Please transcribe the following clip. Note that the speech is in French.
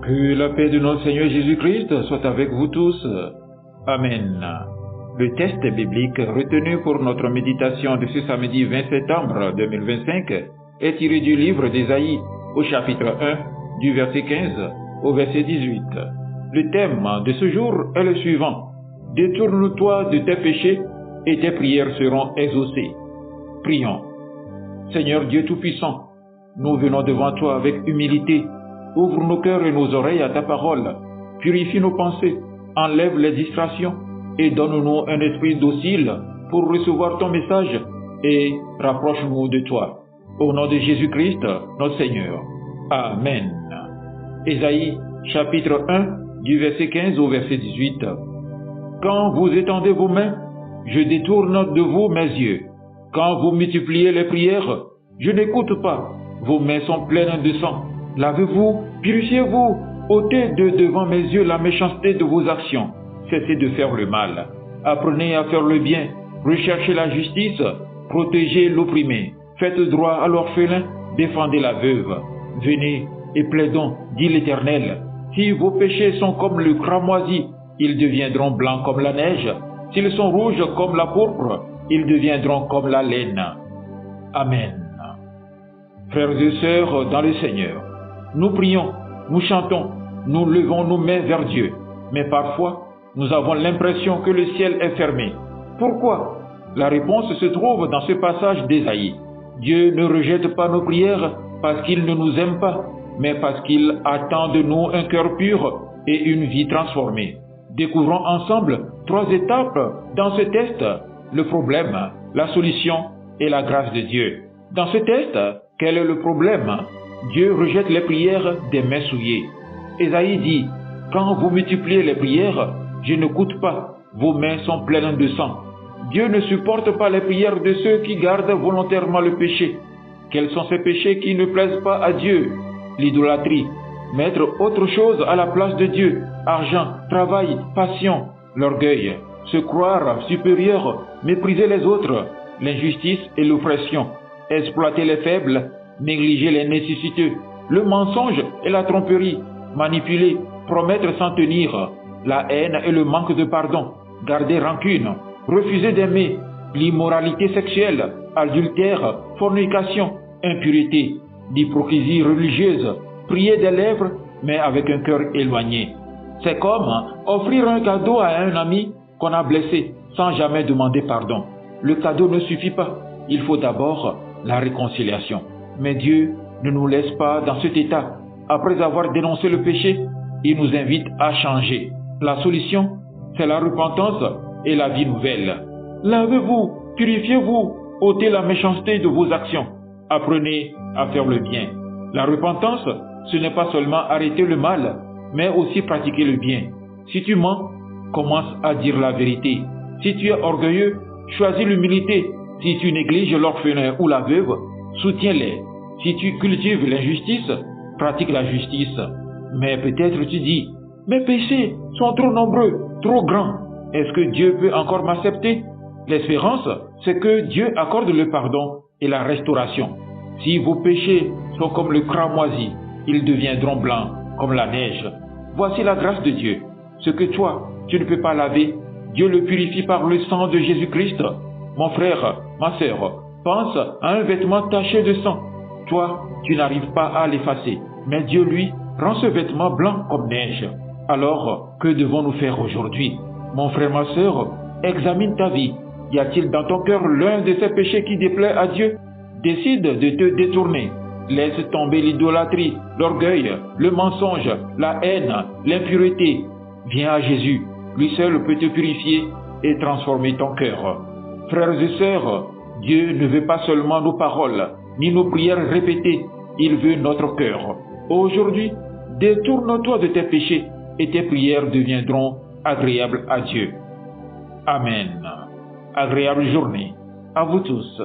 Que la paix de notre Seigneur Jésus-Christ soit avec vous tous. Amen. Le texte biblique retenu pour notre méditation de ce samedi 20 septembre 2025 est tiré du livre d'Ésaïe au chapitre 1, du verset 15 au verset 18. Le thème de ce jour est le suivant. Détourne-toi de tes péchés et tes prières seront exaucées. Prions. Seigneur Dieu Tout-Puissant, nous venons devant toi avec humilité. Ouvre nos cœurs et nos oreilles à ta parole. Purifie nos pensées, enlève les distractions et donne-nous un esprit docile pour recevoir ton message et rapproche-nous de toi. Au nom de Jésus-Christ, notre Seigneur. Amen. Ésaïe, chapitre 1, du verset 15 au verset 18. Quand vous étendez vos mains, je détourne de vous mes yeux. Quand vous multipliez les prières, je n'écoute pas. Vos mains sont pleines de sang. Lavez-vous, purifiez-vous, ôtez de devant mes yeux la méchanceté de vos actions. Cessez de faire le mal. Apprenez à faire le bien, recherchez la justice, protégez l'opprimé, faites droit à l'orphelin, défendez la veuve. Venez et plaidons, dit l'Éternel. Si vos péchés sont comme le cramoisi, ils deviendront blancs comme la neige. S'ils sont rouges comme la pourpre, ils deviendront comme la laine. Amen. Frères et sœurs dans le Seigneur, nous prions, nous chantons, nous levons nos mains vers Dieu. Mais parfois, nous avons l'impression que le ciel est fermé. Pourquoi? La réponse se trouve dans ce passage d'Ésaïe. Dieu ne rejette pas nos prières parce qu'il ne nous aime pas, mais parce qu'il attend de nous un cœur pur et une vie transformée. Découvrons ensemble 3 étapes dans ce test, le problème, la solution et la grâce de Dieu. Dans ce test, quel est le problème? Dieu rejette les prières des mains souillées. Ésaïe dit, quand vous multipliez les prières, je n'écoute pas, vos mains sont pleines de sang. Dieu ne supporte pas les prières de ceux qui gardent volontairement le péché. Quels sont ces péchés qui ne plaisent pas à Dieu? L'idolâtrie, mettre autre chose à la place de Dieu, argent, travail, passion, l'orgueil, se croire supérieur, mépriser les autres, l'injustice et l'oppression, exploiter les faibles, négliger les nécessiteux, le mensonge et la tromperie, manipuler, promettre sans tenir, la haine et le manque de pardon, garder rancune, refuser d'aimer, l'immoralité sexuelle, adultère, fornication, impureté, l'hypocrisie religieuse, prier des lèvres mais avec un cœur éloigné. C'est comme offrir un cadeau à un ami qu'on a blessé sans jamais demander pardon. Le cadeau ne suffit pas, il faut d'abord la réconciliation. Mais Dieu ne nous laisse pas dans cet état. Après avoir dénoncé le péché, il nous invite à changer. La solution, c'est la repentance et la vie nouvelle. Lavez-vous, purifiez-vous, ôtez la méchanceté de vos actions. Apprenez à faire le bien. La repentance, ce n'est pas seulement arrêter le mal, mais aussi pratiquer le bien. Si tu mens, commence à dire la vérité. Si tu es orgueilleux, choisis l'humilité. Si tu négliges l'orphelin ou la veuve, soutiens-les. Si tu cultives l'injustice, pratique la justice. Mais peut-être tu dis, mes péchés sont trop nombreux, trop grands. Est-ce que Dieu peut encore m'accepter? L'espérance, c'est que Dieu accorde le pardon et la restauration. Si vos péchés sont comme le cramoisi, ils deviendront blancs comme la neige. Voici la grâce de Dieu. Ce que toi, tu ne peux pas laver, Dieu le purifie par le sang de Jésus-Christ. Mon frère, ma sœur, pense à un vêtement taché de sang. Toi, tu n'arrives pas à l'effacer, mais Dieu, lui, rend ce vêtement blanc comme neige. Alors, que devons-nous faire aujourd'hui? Mon frère, ma sœur, examine ta vie. Y a-t-il dans ton cœur l'un de ces péchés qui déplaît à Dieu? Décide de te détourner. Laisse tomber l'idolâtrie, l'orgueil, le mensonge, la haine, l'impureté. Viens à Jésus. Lui seul peut te purifier et transformer ton cœur. Frères et sœurs, Dieu ne veut pas seulement nos paroles, ni nos prières répétées, il veut notre cœur. Aujourd'hui, détourne-toi de tes péchés et tes prières deviendront agréables à Dieu. Amen. Agréable journée à vous tous.